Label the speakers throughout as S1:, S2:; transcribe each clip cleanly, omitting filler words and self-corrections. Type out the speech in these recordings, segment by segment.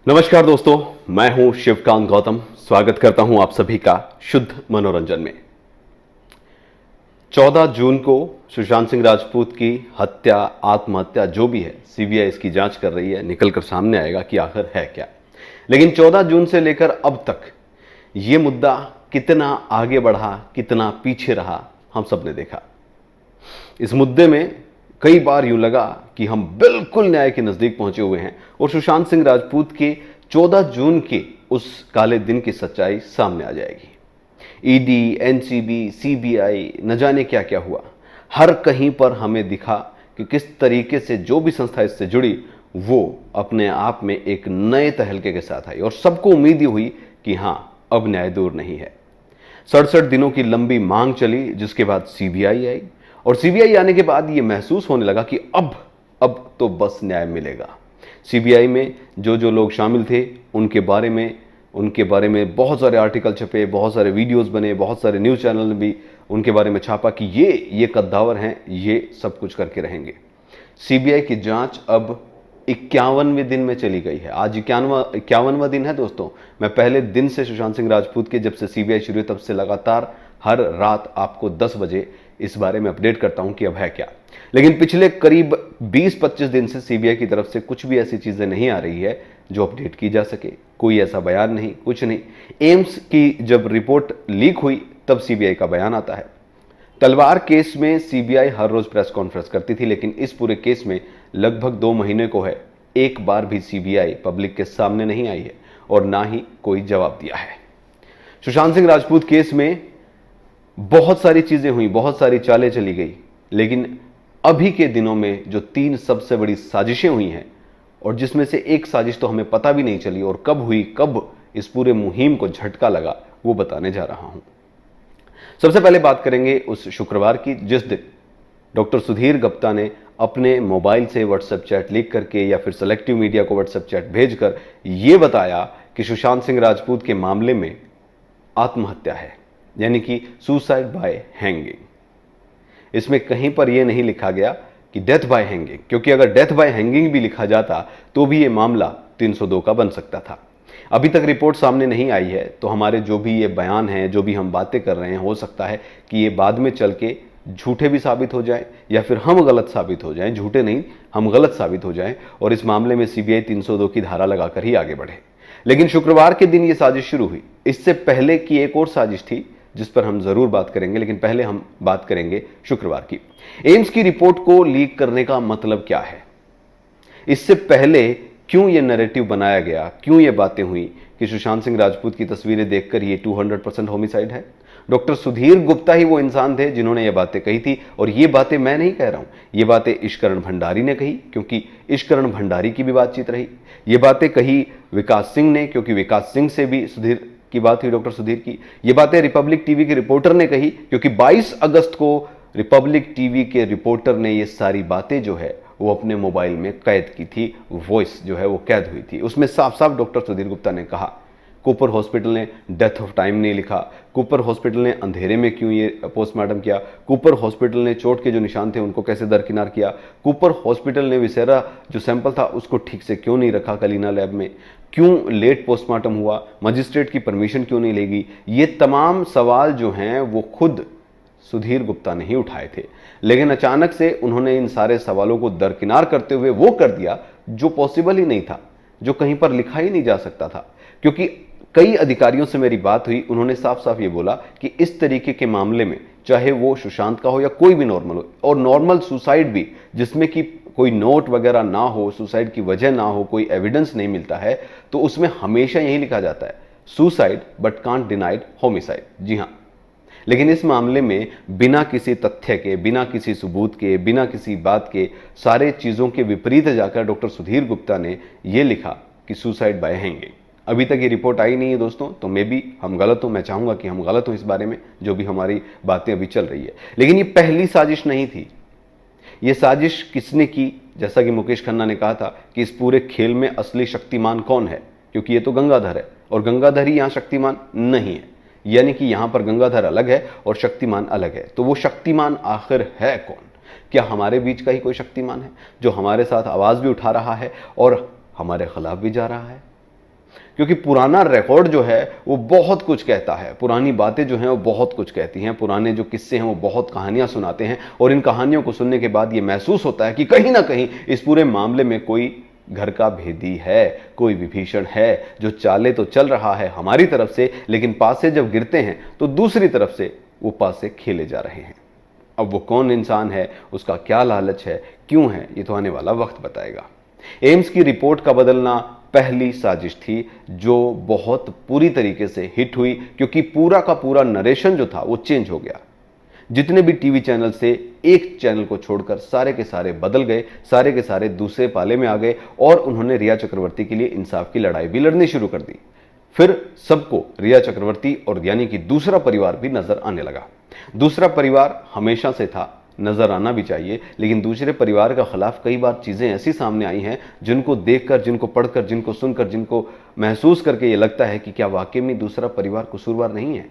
S1: नमस्कार दोस्तों, मैं हूं शिवकांत गौतम। स्वागत करता हूं आप सभी का शुद्ध मनोरंजन में। 14 जून को सुशांत सिंह राजपूत की हत्या, आत्महत्या जो भी है, सीबीआई इसकी जांच कर रही है। निकलकर सामने आएगा कि आखिर है क्या। लेकिन 14 जून से लेकर अब तक यह मुद्दा कितना आगे बढ़ा, कितना पीछे रहा, हम सब ने देखा। इस मुद्दे में कई बार यूं लगा कि हम बिल्कुल न्याय के नजदीक पहुंचे हुए हैं और सुशांत सिंह राजपूत के 14 जून के उस काले दिन की सच्चाई सामने आ जाएगी। ईडी, एनसीबी, सीबीआई, न जाने क्या क्या हुआ। हर कहीं पर हमें दिखा कि किस तरीके से जो भी संस्था इससे जुड़ी वो अपने आप में एक नए तहलके के साथ आई और सबको उम्मीद ही हुई कि हां, अब न्याय दूर नहीं है। 67 दिनों की लंबी मांग चली, जिसके बाद सीबीआई आई और सीबीआई आने के बाद यह महसूस होने लगा कि अब तो बस न्याय मिलेगा। सीबीआई में जो जो लोग शामिल थे उनके बारे में बहुत सारे आर्टिकल छपे, बहुत सारे वीडियोस बने, बहुत सारे न्यूज़ चैनल ने भी उनके बारे में छापा कि ये कद्दावर हैं, ये सब कुछ करके रहेंगे। सीबीआई की जांच अब 51वें दिन में चली गई है। आज 51वां दिन है दोस्तों। मैं पहले दिन से सुशांत सिंह राजपूत के जब से सीबीआई शुरू हुई तब से लगातार हर रात आपको 10 बजे इस बारे में अपडेट करता हूं कि अब है क्या। लेकिन पिछले करीब 20-25 दिन से सीबीआई की तरफ से कुछ भी ऐसी चीजें नहीं आ रही है जो अपडेट की जा सके। कोई ऐसा बयान नहीं, कुछ नहीं। एम्स की जब रिपोर्ट लीक हुई तब सीबीआई का बयान आता है। तलवार केस में सीबीआई हर रोज प्रेस कॉन्फ्रेंस करती थी, लेकिन इस पूरे केस में लगभग 2 महीने को है, एक बार भी सीबीआई पब्लिक के सामने नहीं आई है और ना ही कोई जवाब दिया है। सुशांत सिंह राजपूत केस में बहुत सारी चीजें हुई, बहुत सारी चालें चली गई, लेकिन अभी के दिनों में जो 3 सबसे बड़ी साजिशें हुई हैं और जिसमें से एक साजिश तो हमें पता भी नहीं चली और कब हुई, कब इस पूरे मुहिम को झटका लगा, वो बताने जा रहा हूं। सबसे पहले बात करेंगे उस शुक्रवार की जिस दिन डॉक्टर सुधीर गुप्ता ने अपने मोबाइल से व्हाट्सएप चैट लीक करके या फिर सेलेक्टिव मीडिया को व्हाट्सएप चैट भेजकर यह बताया कि सुशांत सिंह राजपूत के मामले में आत्महत्या है, यानी कि सुसाइड बाय हैंगिंग। इसमें कहीं पर यह नहीं लिखा गया कि डेथ बाय हैंगिंग, क्योंकि अगर डेथ बाय हैंगिंग भी लिखा जाता तो भी यह मामला 302 का बन सकता था। अभी तक रिपोर्ट सामने नहीं आई है, तो हमारे जो भी ये बयान हैं, जो भी हम बातें कर रहे हैं, हो सकता है कि ये बाद में चल के झूठे भी साबित हो जाएं या फिर हम गलत साबित हो जाएं। झूठे नहीं, हम गलत साबित हो जाएं और इस मामले में सीबीआई 302 की धारा लगाकर ही आगे बढ़े। लेकिन शुक्रवार के दिन यह साजिश शुरू हुई। इससे पहले की एक और साजिश थी जिस पर हम जरूर बात करेंगे, लेकिन पहले हम बात करेंगे शुक्रवार की। एम्स की रिपोर्ट को लीक करने का मतलब क्या है? इससे पहले क्यों यह नैरेटिव बनाया गया, क्यों यह बातें हुई कि सुशांत सिंह राजपूत की तस्वीरें देखकर यह 200% होमिसाइड है? डॉक्टर सुधीर गुप्ता ही वो इंसान थे जिन्होंने ये बातें कही थी और ये बातें मैं नहीं कह रहा हूं, ये बातें ईशकरण भंडारी ने कही, क्योंकि ईशकरण भंडारी की भी बातचीत रही। ये बातें कही विकास सिंह ने, क्योंकि विकास सिंह से भी सुधीर की बात हुई, डॉक्टर सुधीर की। ये बातें रिपब्लिक टीवी के रिपोर्टर ने कही, क्योंकि 22 अगस्त को रिपब्लिक टीवी के रिपोर्टर ने ये सारी बातें जो है वो अपने मोबाइल में कैद की थी। वॉइस जो है वो कैद हुई थी। उसमें साफ साफ डॉक्टर सुधीर गुप्ता ने कहा, कूपर हॉस्पिटल ने डेथ ऑफ टाइम नहीं लिखा, कूपर हॉस्पिटल ने अंधेरे में क्यों ये पोस्टमार्टम किया, कूपर हॉस्पिटल ने चोट के जो निशान थे उनको कैसे दरकिनार किया, कूपर हॉस्पिटल ने विसेरा जो सैंपल था उसको ठीक से क्यों नहीं रखा कलीना लैब में, क्यों लेट पोस्टमार्टम हुआ, मजिस्ट्रेट की परमिशन क्यों नहीं लेगी। ये तमाम सवाल जो हैं वो खुद सुधीर गुप्ता ने ही उठाए थे। लेकिन अचानक से उन्होंने इन सारे सवालों को दरकिनार करते हुए वो कर दिया जो पॉसिबल ही नहीं था, जो कहीं पर लिखा ही नहीं जा सकता था। क्योंकि कई अधिकारियों से मेरी बात हुई, उन्होंने साफ साफ ये बोला कि इस तरीके के मामले में, चाहे वो सुशांत का हो या कोई भी नॉर्मल हो, और नॉर्मल सुसाइड भी जिसमें कि कोई नोट वगैरह ना हो, सुसाइड की वजह ना हो, कोई एविडेंस नहीं मिलता है, तो उसमें हमेशा यही लिखा जाता है, suicide but can't denied homicide. जी हां, लेकिन इस मामले में बिना किसी तथ्य के, बिना किसी सबूत के, बिना किसी बात के, सारे चीजों के विपरीत जाकर डॉक्टर सुधीर गुप्ता ने यह लिखा कि सुसाइड बाय हैंगिंग। अभी तक ये रिपोर्ट आई नहीं है दोस्तों, तो मे भी हम गलत हो, मैं चाहूंगा कि हम गलत हो इस बारे में, जो भी हमारी बातें अभी चल रही है। लेकिन ये पहली साजिश नहीं थी। ये साजिश किसने की? जैसा कि मुकेश खन्ना ने कहा था कि इस पूरे खेल में असली शक्तिमान कौन है, क्योंकि ये तो गंगाधर है और गंगाधर ही यहां शक्तिमान नहीं है, यानी कि यहां पर गंगाधर अलग है और शक्तिमान अलग है। तो वो शक्तिमान आखिर है कौन? क्या हमारे बीच का ही कोई शक्तिमान है जो हमारे साथ आवाज भी उठा रहा है और हमारे खिलाफ भी जा रहा है? क्योंकि पुराना रिकॉर्ड जो है वो बहुत कुछ कहता है, पुरानी बातें जो हैं वो बहुत कुछ कहती हैं, पुराने जो किस्से हैं वो बहुत कहानियां सुनाते हैं, और इन कहानियों को सुनने के बाद ये महसूस होता है कि कहीं ना कहीं इस पूरे मामले में कोई घर का भेदी है, कोई विभीषण है जो चाले तो चल रहा है हमारी तरफ से, लेकिन पास से जब गिरते हैं तो दूसरी तरफ से वो पास से खेले जा रहे हैं। अब वो कौन इंसान है, उसका क्या लालच है, क्यों है, ये तो आने वाला वक्त बताएगा। एम्स की रिपोर्ट का बदलना पहली साजिश थी जो बहुत पूरी तरीके से हिट हुई, क्योंकि पूरा का पूरा नरेशन जो था वो चेंज हो गया। जितने भी टीवी चैनल से एक चैनल को छोड़कर सारे के सारे बदल गए, सारे के सारे दूसरे पाले में आ गए, और उन्होंने रिया चक्रवर्ती के लिए इंसाफ की लड़ाई भी लड़नी शुरू कर दी। फिर सबको रिया चक्रवर्ती और यानी कि दूसरा परिवार भी नजर आने लगा। दूसरा परिवार हमेशा से था, नजर आना भी चाहिए, लेकिन दूसरे परिवार के खिलाफ कई बार चीजें ऐसी सामने आई हैं जिनको देखकर, जिनको पढ़कर, जिनको सुनकर, जिनको महसूस करके ये लगता है कि क्या वाकई में दूसरा परिवार कसूरवार नहीं है।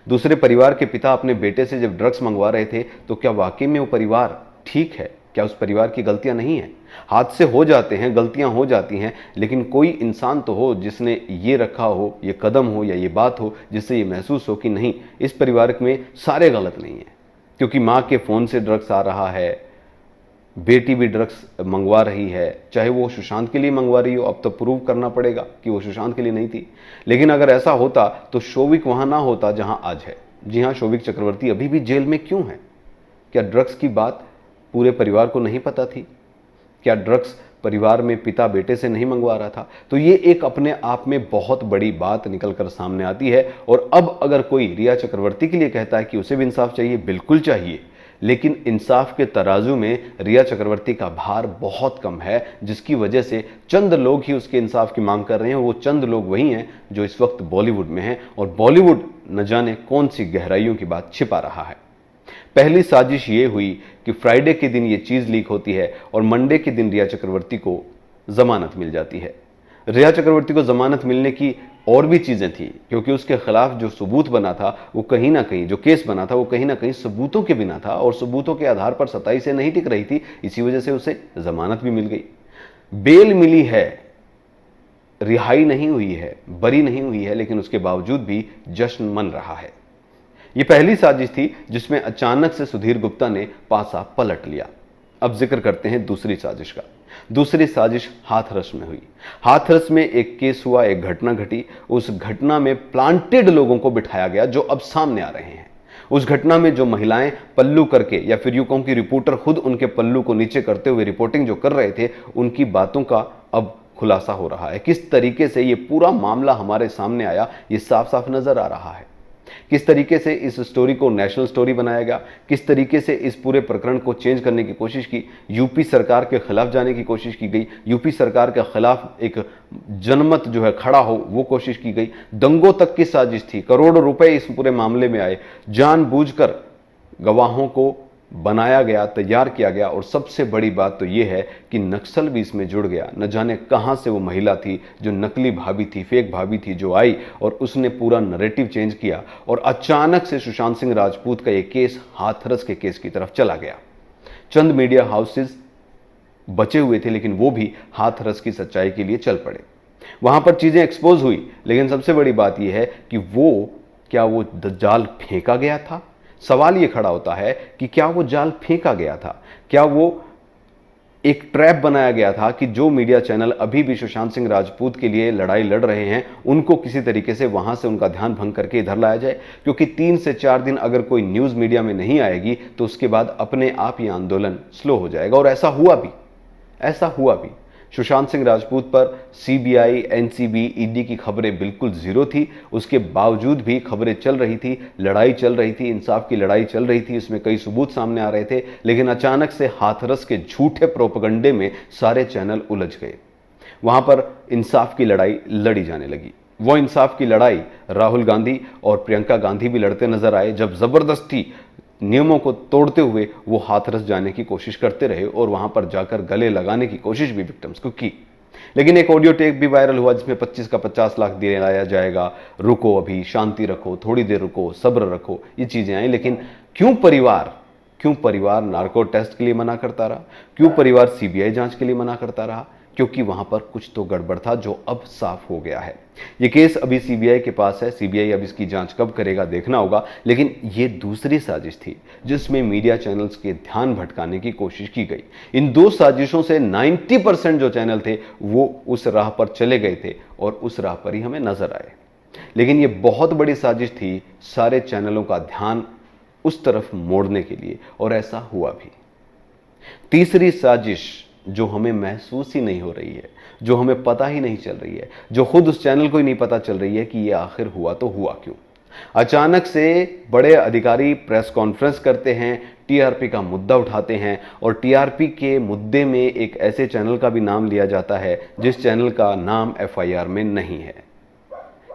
S1: दूसरे परिवार के पिता अपने बेटे से जब ड्रग्स मंगवा रहे थे तो क्या वाकई में वो परिवार ठीक है, क्या उस परिवार की गलतियां नहीं है। हादसे हो जाते हैं, गलतियां हो जाती हैं, लेकिन कोई इंसान तो हो जिसने ये रखा हो, ये कदम हो या ये बात हो जिससे ये महसूस हो कि नहीं, इस परिवार में सारे गलत नहीं है। क्योंकि माँ के फ़ोन से ड्रग्स आ रहा है, बेटी भी ड्रग्स मंगवा रही है, चाहे वो सुशांत के लिए मंगवा रही हो, अब तो प्रूव करना पड़ेगा कि वो सुशांत के लिए नहीं थी। लेकिन अगर ऐसा होता तो शोविक वहां ना होता जहां आज है। जी हां, शोविक चक्रवर्ती अभी भी जेल में क्यों है? क्या ड्रग्स की बात पूरे परिवार को नहीं पता थी? क्या ड्रग्स परिवार में पिता बेटे से नहीं मंगवा रहा था? तो ये एक अपने आप में बहुत बड़ी बात निकलकर सामने आती है। और अब अगर कोई रिया चक्रवर्ती के लिए कहता है कि उसे भी इंसाफ चाहिए, बिल्कुल चाहिए, लेकिन इंसाफ के तराजू में रिया चक्रवर्ती का भार बहुत कम है, जिसकी वजह से चंद लोग ही उसके इंसाफ की मांग कर रहे हैं। वो चंद लोग वही हैं जो इस वक्त बॉलीवुड में हैं, और बॉलीवुड न जाने कौन सी गहराइयों की बात छिपा रहा है। पहली साजिश ये हुई कि फ्राइडे के दिन ये चीज लीक होती है और मंडे के दिन रिया चक्रवर्ती को जमानत मिल जाती है। रिया चक्रवर्ती को जमानत मिलने की और भी चीजें थी, क्योंकि उसके खिलाफ जो सबूत बना था वो कहीं ना कहीं, जो केस बना था वो कहीं ना कहीं सबूतों के बिना था, और सबूतों के आधार पर सच्चाई से नहीं टिक रही थी। इसी वजह से उसे जमानत भी मिल गई, बेल मिली है, रिहाई नहीं हुई है, बरी नहीं हुई है, लेकिन उसके बावजूद भी जश्न मन रहा है। यह पहली साजिश थी जिसमें अचानक से सुधीर गुप्ता ने पासा पलट लिया। अब जिक्र करते हैं दूसरी साजिश का। दूसरी साजिश हाथरस में हुई। हाथरस में एक केस हुआ, एक घटना घटी। उस घटना में प्लांटेड लोगों को बिठाया गया जो अब सामने आ रहे हैं। उस घटना में जो महिलाएं पल्लू करके, या फिर यूं कहूं कि रिपोर्टर खुद उनके पल्लू को नीचे करते हुए रिपोर्टिंग जो कर रहे थे, उनकी बातों का अब खुलासा हो रहा है। किस तरीके से ये पूरा मामला हमारे सामने आया, ये साफ साफ नजर आ रहा है। किस तरीके से इस स्टोरी को नेशनल स्टोरी बनाया गया, किस तरीके से इस पूरे प्रकरण को चेंज करने की कोशिश की, यूपी सरकार के खिलाफ जाने की कोशिश की गई, यूपी सरकार के खिलाफ एक जनमत जो है खड़ा हो वो कोशिश की गई। दंगों तक की साजिश थी, करोड़ों रुपए इस पूरे मामले में आए, जानबूझकर गवाहों को बनाया गया, तैयार किया गया। और सबसे बड़ी बात तो यह है कि नक्सल भी इसमें जुड़ गया। न जाने कहां से वो महिला थी जो नकली भाभी थी, फेक भाभी थी, जो आई और उसने पूरा नैरेटिव चेंज किया, और अचानक से सुशांत सिंह राजपूत का ये केस हाथरस के केस की तरफ चला गया। चंद मीडिया हाउसेस बचे हुए थे, लेकिन वो भी हाथरस की सच्चाई के लिए चल पड़े। वहां पर चीजें एक्सपोज हुई, लेकिन सबसे बड़ी बात यह है कि क्या वो जाल फेंका गया था? सवाल यह खड़ा होता है कि क्या वो जाल फेंका गया था? क्या वो एक ट्रैप बनाया गया था कि जो मीडिया चैनल अभी भी सुशांत सिंह राजपूत के लिए लड़ाई लड़ रहे हैं, उनको किसी तरीके से वहां से उनका ध्यान भंग करके इधर लाया जाए? क्योंकि 3 से 4 दिन अगर कोई न्यूज मीडिया में नहीं आएगी तो उसके बाद अपने आप ये आंदोलन स्लो हो जाएगा। और ऐसा हुआ भी। सुशांत सिंह राजपूत पर सीबीआई, एनसीबी, ईडी की खबरें बिल्कुल जीरो थी। उसके बावजूद भी खबरें चल रही थी, लड़ाई चल रही थी, इंसाफ की लड़ाई चल रही थी, इसमें कई सबूत सामने आ रहे थे। लेकिन अचानक से हाथरस के झूठे प्रोपगंडे में सारे चैनल उलझ गए। वहां पर इंसाफ की लड़ाई लड़ी जाने लगी। वो इंसाफ की लड़ाई राहुल गांधी और प्रियंका गांधी भी लड़ते नजर आए, जब जबरदस्ती नियमों को तोड़ते हुए वो हाथरस जाने की कोशिश करते रहे और वहां पर जाकर गले लगाने की कोशिश भी विक्टिम्स को की। लेकिन एक ऑडियो टेप भी वायरल हुआ जिसमें 25 का 50 लाख दिलाया जाएगा, रुको, अभी शांति रखो, थोड़ी देर रुको, सब्र रखो, ये चीजें आई। लेकिन क्यों परिवार नार्को टेस्ट के लिए मना करता रहा? क्यों परिवार सीबीआई जांच के लिए मना करता रहा? क्योंकि वहां पर कुछ तो गड़बड़ था जो अब साफ हो गया है। ये केस अभी सीबीआई के पास है, सीबीआई अब इसकी जांच कब करेगा देखना होगा। लेकिन ये दूसरी साजिश थी जिसमें मीडिया चैनल्स के ध्यान भटकाने की कोशिश की गई। इन दो साजिशों से 90% जो चैनल थे वो उस राह पर चले गए थे और उस राह पर ही हमें नजर आए। लेकिन ये बहुत बड़ी साजिश थी सारे चैनलों का ध्यान उस तरफ मोड़ने के लिए, और ऐसा हुआ भी। तीसरी साजिश जो हमें महसूस ही नहीं हो रही है, जो हमें पता ही नहीं चल रही है, जो खुद उस चैनल को ही नहीं पता चल रही है कि ये आखिर हुआ तो हुआ क्यों। अचानक से बड़े अधिकारी प्रेस कॉन्फ्रेंस करते हैं, टीआरपी का मुद्दा उठाते हैं, और टीआरपी के मुद्दे में एक ऐसे चैनल का भी नाम लिया जाता है जिस चैनल का नाम एफआईआर में नहीं है।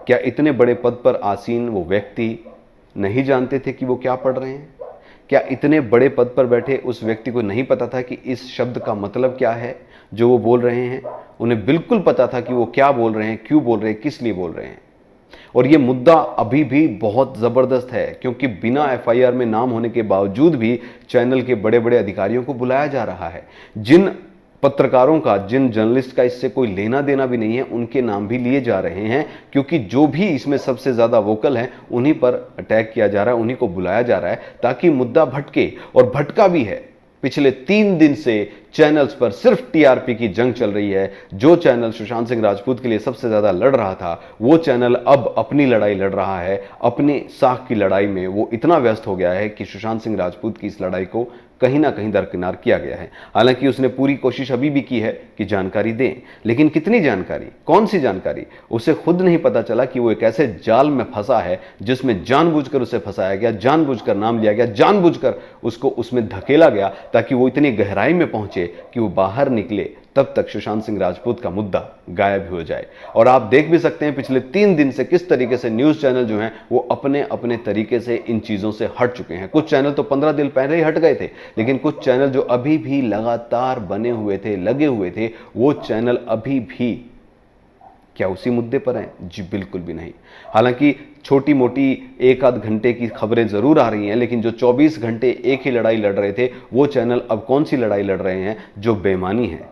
S1: क्या इतने बड़े पद पर आसीन वो व्यक्ति नहीं जानते थे कि वो क्या पढ़ रहे हैं? क्या इतने बड़े पद पर बैठे उस व्यक्ति को नहीं पता था कि इस शब्द का मतलब क्या है जो वो बोल रहे हैं? उन्हें बिल्कुल पता था कि वो क्या बोल रहे हैं, क्यों बोल रहे हैं, किस लिए बोल रहे हैं। और ये मुद्दा अभी भी बहुत जबरदस्त है, क्योंकि बिना एफआईआर में नाम होने के बावजूद भी चैनल के बड़े बड़े अधिकारियों को बुलाया जा रहा है। जिन पत्रकारों का, जिन जर्नलिस्ट का इससे कोई लेना देना भी नहीं है, उनके नाम भी लिए जा रहे हैं, क्योंकि जो भी इसमें सबसे ज्यादा वोकल हैं उन्हीं पर अटैक किया जा रहा है, उन्हीं को बुलाया जा रहा है ताकि मुद्दा भटके। और भटका भी है। पिछले 3 दिन से चैनल्स पर सिर्फ टीआरपी की जंग चल रही है। जो चैनल सुशांत सिंह राजपूत के लिए सबसे ज्यादा लड़ रहा था, वो चैनल अब अपनी लड़ाई लड़ रहा है। अपनी साख की लड़ाई में वो इतना व्यस्त हो गया है कि सुशांत सिंह राजपूत की इस लड़ाई को कहीं ना कहीं दरकिनार किया गया है। हालांकि उसने पूरी कोशिश अभी भी की है कि जानकारी दें, लेकिन कितनी जानकारी, कौन सी जानकारी, उसे खुद नहीं पता चला कि वो एक ऐसे जाल में फंसा है जिसमें जानबूझकर उसे फंसाया गया, जानबूझकर नाम लिया गया, जानबूझकर उसको उसमें धकेला गया ताकि वो इतनी गहराई में पहुंचे कि वो बाहर निकले तब तक सुशांत सिंह राजपूत का मुद्दा गायब हो जाए। और आप देख भी सकते हैं पिछले 3 दिन से किस तरीके से न्यूज चैनल जो हैं वो अपने अपने तरीके से इन चीजों से हट चुके हैं। कुछ चैनल तो 15 दिन पहले ही हट गए थे, लेकिन कुछ चैनल जो अभी भी लगातार बने हुए थे, लगे हुए थे, वो चैनल अभी भी क्या उसी मुद्दे पर हैं? जी बिल्कुल भी नहीं। हालांकि छोटी मोटी 1 आध घंटे की खबरें जरूर आ रही हैं, लेकिन जो 24 घंटे एक ही लड़ाई लड़ रहे थे वो चैनल अब कौन सी लड़ाई लड़ रहे हैं? जो बेईमानी है।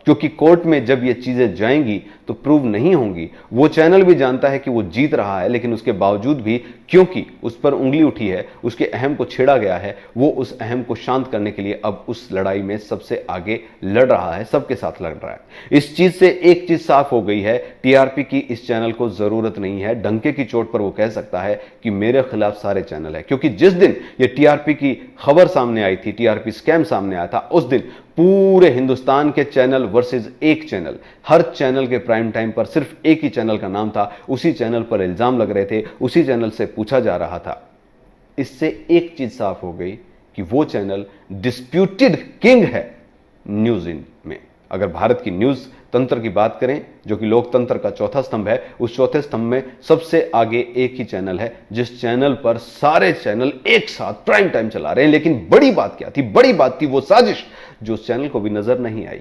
S1: क्योंकि कोर्ट में जब ये चीजें जाएंगी तो प्रूव नहीं होंगी। वो चैनल भी जानता है कि वो जीत रहा है, लेकिन उसके बावजूद भी क्योंकि उस पर उंगली उठी है, उसके अहम को छेड़ा गया है, वो उस अहम को शांत करने के लिए अब उस लड़ाई में सबसे आगे लड़ रहा है, सबके साथ लड़ रहा है। इस चीज से एक चीज साफ हो गई है, टीआरपी की इस चैनल को जरूरत नहीं है। डंके की चोट पर वो कह सकता है कि मेरे खिलाफ सारे चैनल है, क्योंकि जिस दिन ये टीआरपी की खबर सामने आई थी, टीआरपी स्कैम सामने आया था, उस दिन पूरे हिंदुस्तान के चैनल वर्सेस एक चैनल, हर चैनल के प्राइम टाइम पर सिर्फ एक ही चैनल का नाम था, उसी चैनल पर इल्जाम लग रहे थे, उसी चैनल से पूछा जा रहा था। इससे एक चीज साफ हो गई कि वो चैनल डिस्प्यूटेड किंग है न्यूज में। अगर भारत की न्यूज तंत्र की बात करें, जो कि लोकतंत्र का चौथा स्तंभ है, उस चौथे स्तंभ में सबसे आगे एक ही चैनल है, जिस चैनल पर सारे चैनल एक साथ प्राइम टाइम चला रहे हैं। लेकिन बड़ी बात क्या थी? बड़ी बात थी वो साजिश जो उस चैनल को भी नजर नहीं आई।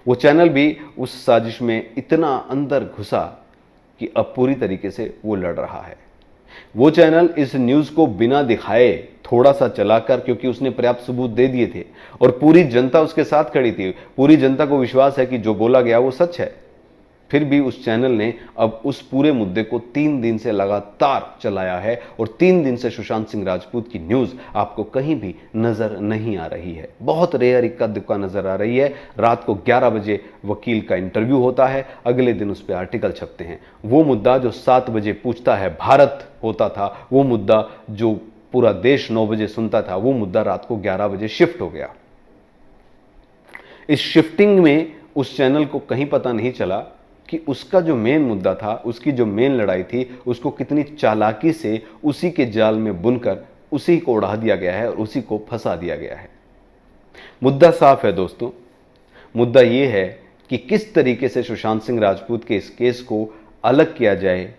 S1: वो चैनल भी उस साजिश में इतना अंदर घुसा कि अब पूरी तरीके से वो लड़ रहा है। वो चैनल इस न्यूज को बिना दिखाए थोड़ा सा चलाकर, क्योंकि उसने पर्याप्त सबूत दे दिए थे और पूरी जनता उसके साथ खड़ी थी, पूरी जनता को विश्वास है कि जो बोला गया वो सच है, फिर भी उस चैनल ने अब उस पूरे मुद्दे को 3 दिन से लगातार चलाया है। और 3 दिन से सुशांत सिंह राजपूत की न्यूज आपको कहीं भी नजर नहीं आ रही है। बहुत रेयर, इक्का दुक्का नजर आ रही है। रात को 11 बजे वकील का इंटरव्यू होता है, अगले दिन उस पर आर्टिकल छपते हैं। वो मुद्दा जो 7 बजे पूछता है भारत होता था, वो मुद्दा जो पूरा देश 9 बजे सुनता था, वो मुद्दा रात को 11 बजे शिफ्ट हो गया। इस शिफ्टिंग में उस चैनल को कहीं पता नहीं चला कि उसका जो मेन मुद्दा था, उसकी जो मेन लड़ाई थी, उसको कितनी चालाकी से उसी के जाल में बुनकर उसी को उड़ा दिया गया है और उसी को फंसा दिया गया है। मुद्दा साफ है दोस्तों। मुद्दा यह है कि किस तरीके से सुशांत सिंह राजपूत के इस केस को अलग किया जाए,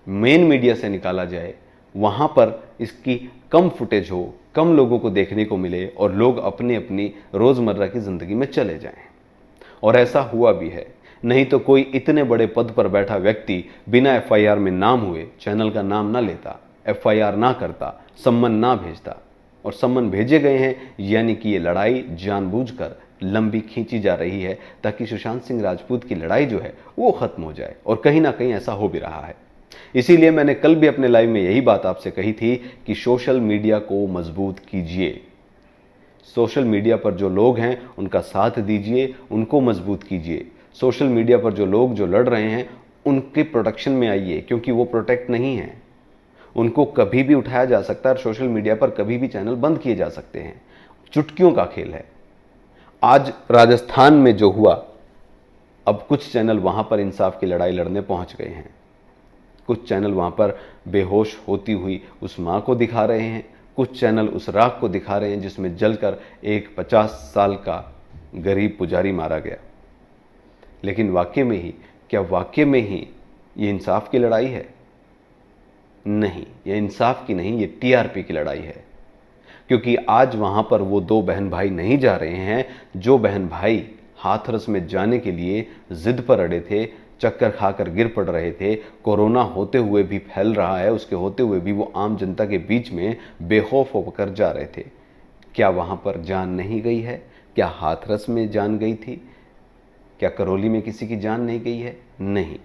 S1: मेन मीडिया से निकाला जाए, वहां पर इसकी कम फुटेज हो, कम लोगों को देखने को मिले और लोग अपनी अपनी रोजमर्रा की जिंदगी में चले जाएं। और ऐसा हुआ भी है। नहीं तो कोई इतने बड़े पद पर बैठा व्यक्ति बिना एफआईआर में नाम हुए चैनल का नाम ना लेता, एफआईआर ना करता, सम्मन ना भेजता। और सम्मन भेजे गए हैं, यानी कि ये लड़ाई जानबूझकर लंबी खींची जा रही है ताकि सुशांत सिंह राजपूत की लड़ाई जो है वो खत्म हो जाए, और कहीं ना कहीं ऐसा हो भी रहा है। इसीलिए मैंने कल भी अपने लाइव में यही बात आपसे कही थी कि सोशल मीडिया को मजबूत कीजिए, सोशल मीडिया पर जो लोग हैं उनका साथ दीजिए, उनको मजबूत कीजिए। सोशल मीडिया पर जो लोग जो लड़ रहे हैं उनके प्रोटेक्शन में आइए, क्योंकि वो प्रोटेक्ट नहीं है, उनको कभी भी उठाया जा सकता है और सोशल मीडिया पर कभी भी चैनल बंद किए जा सकते हैं। चुटकियों का खेल है। आज राजस्थान में जो हुआ, अब कुछ चैनल वहां पर इंसाफ की लड़ाई लड़ने पहुंच गए हैं। कुछ चैनल वहां पर बेहोश होती हुई उस मां को दिखा रहे हैं, कुछ चैनल उस राख को दिखा रहे हैं जिसमें जलकर एक 50 साल का गरीब पुजारी मारा गया। लेकिन वाकई में ही, क्या वाकई में ही ये इंसाफ की लड़ाई है? नहीं, ये इंसाफ की नहीं, ये टीआरपी की लड़ाई है। क्योंकि आज वहां पर वो दो बहन भाई नहीं जा रहे हैं जो बहन भाई हाथरस में जाने के लिए जिद पर अड़े थे, चक्कर खाकर गिर पड़ रहे थे, कोरोना होते हुए भी फैल रहा है, उसके होते हुए भी वो आम जनता के बीच में बेखौफ होकर जा रहे थे। क्या वहां पर जान नहीं गई है? क्या हाथरस में जान गई थी? क्या करौली में किसी की जान नहीं गई है? नहीं,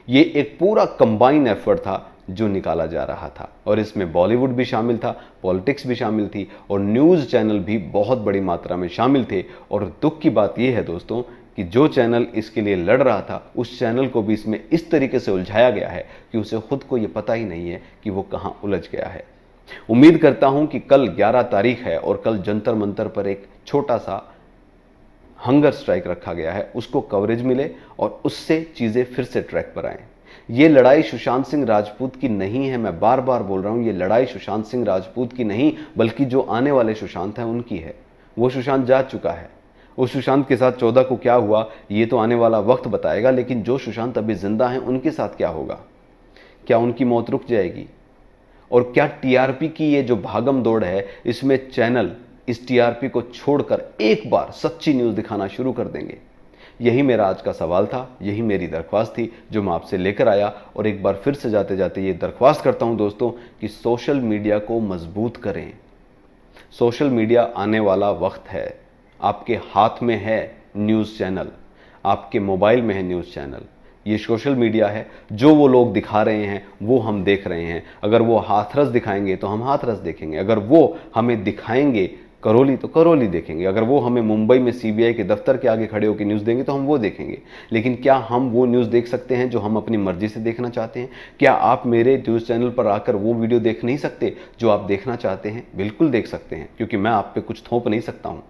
S1: ये एक पूरा कंबाइन एफर्ट था जो निकाला जा रहा था, और इसमें बॉलीवुड भी शामिल था, पॉलिटिक्स भी शामिल थी, और न्यूज़ चैनल भी बहुत बड़ी मात्रा में शामिल थे। और दुख की बात यह है दोस्तों कि जो चैनल इसके लिए लड़ रहा था उस चैनल को भी इसमें इस तरीके से उलझाया गया है कि उसे खुद को यह पता ही नहीं है कि वो कहां उलझ गया है। उम्मीद करता हूं कि कल 11 तारीख है और कल जंतर मंतर पर एक छोटा सा हंगर स्ट्राइक रखा गया है, उसको कवरेज मिले और उससे चीजें फिर से ट्रैक पर आए। ये लड़ाई सुशांत सिंह राजपूत की नहीं है, मैं बार बार बोल रहा हूं, ये लड़ाई सुशांत सिंह राजपूत की नहीं, बल्कि जो आने वाले सुशांत हैं उनकी है। वो सुशांत जा चुका है, उस सुशांत के साथ 14 को क्या हुआ ये तो आने वाला वक्त बताएगा, लेकिन जो सुशांत अभी जिंदा हैं उनके साथ क्या होगा? क्या उनकी मौत रुक जाएगी? और क्या टीआरपी की ये जो भागम दौड़ है, इसमें चैनल इस टीआरपी को छोड़कर एक बार सच्ची न्यूज दिखाना शुरू कर देंगे? यही मेरा आज का सवाल था, यही मेरी दरख्वास्त थी जो मैं आपसे लेकर आया। और एक बार फिर से जाते जाते ये दरख्वास्त करता हूं दोस्तों कि सोशल मीडिया को मजबूत करें। सोशल मीडिया आने वाला वक्त है, आपके हाथ में है न्यूज़ चैनल, आपके मोबाइल में है न्यूज़ चैनल। ये सोशल मीडिया है, जो वो लोग दिखा रहे हैं वो हम देख रहे हैं। अगर वो हाथरस दिखाएंगे तो हम हाथरस देखेंगे, अगर वो हमें दिखाएंगे करौली तो करौली देखेंगे, अगर वो हमें मुंबई में सीबीआई के दफ्तर के आगे खड़े होकर न्यूज़ देंगे तो हम वो देखेंगे। लेकिन क्या हम वो न्यूज़ देख सकते हैं जो हम अपनी मर्जी से देखना चाहते हैं? क्या आप मेरे न्यूज़ चैनल पर आकर वो वीडियो देख नहीं सकते जो आप देखना चाहते हैं? बिल्कुल देख सकते हैं, क्योंकि मैं आप पे कुछ थोप नहीं सकता हूं।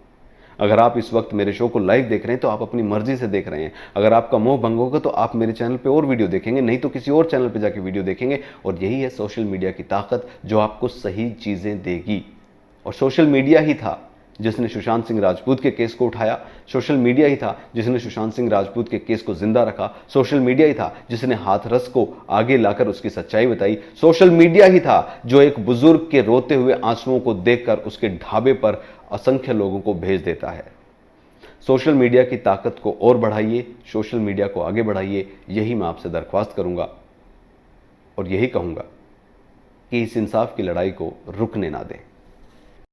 S1: अगर आप इस वक्त मेरे शो को लाइव देख रहे हैं तो आप अपनी मर्जी से देख रहे हैं। अगर आपका मोह भंग होगा तो आप मेरे चैनल पे और वीडियो देखेंगे, नहीं तो किसी और चैनल पे जाके वीडियो देखेंगे। और यही है सोशल मीडिया की ताकत, जो आपको सही चीजें देगी। और सोशल मीडिया ही था जिसने सुशांत सिंह राजपूत के केस को उठाया, सोशल मीडिया ही था जिसने सुशांत सिंह राजपूत के केस को जिंदा रखा, सोशल मीडिया ही था जिसने हाथरस को आगे लाकर उसकी सच्चाई बताई, सोशल मीडिया ही था जो एक बुजुर्ग के रोते हुए आंसुओं को देखकर उसके ढाबे पर असंख्य लोगों को भेज देता है। सोशल मीडिया की ताकत को और बढ़ाइए, सोशल मीडिया को आगे बढ़ाइए, यही मैं आपसे दरख्वास्त करूंगा और यही कहूंगा कि इस इंसाफ की लड़ाई को रुकने ना दें।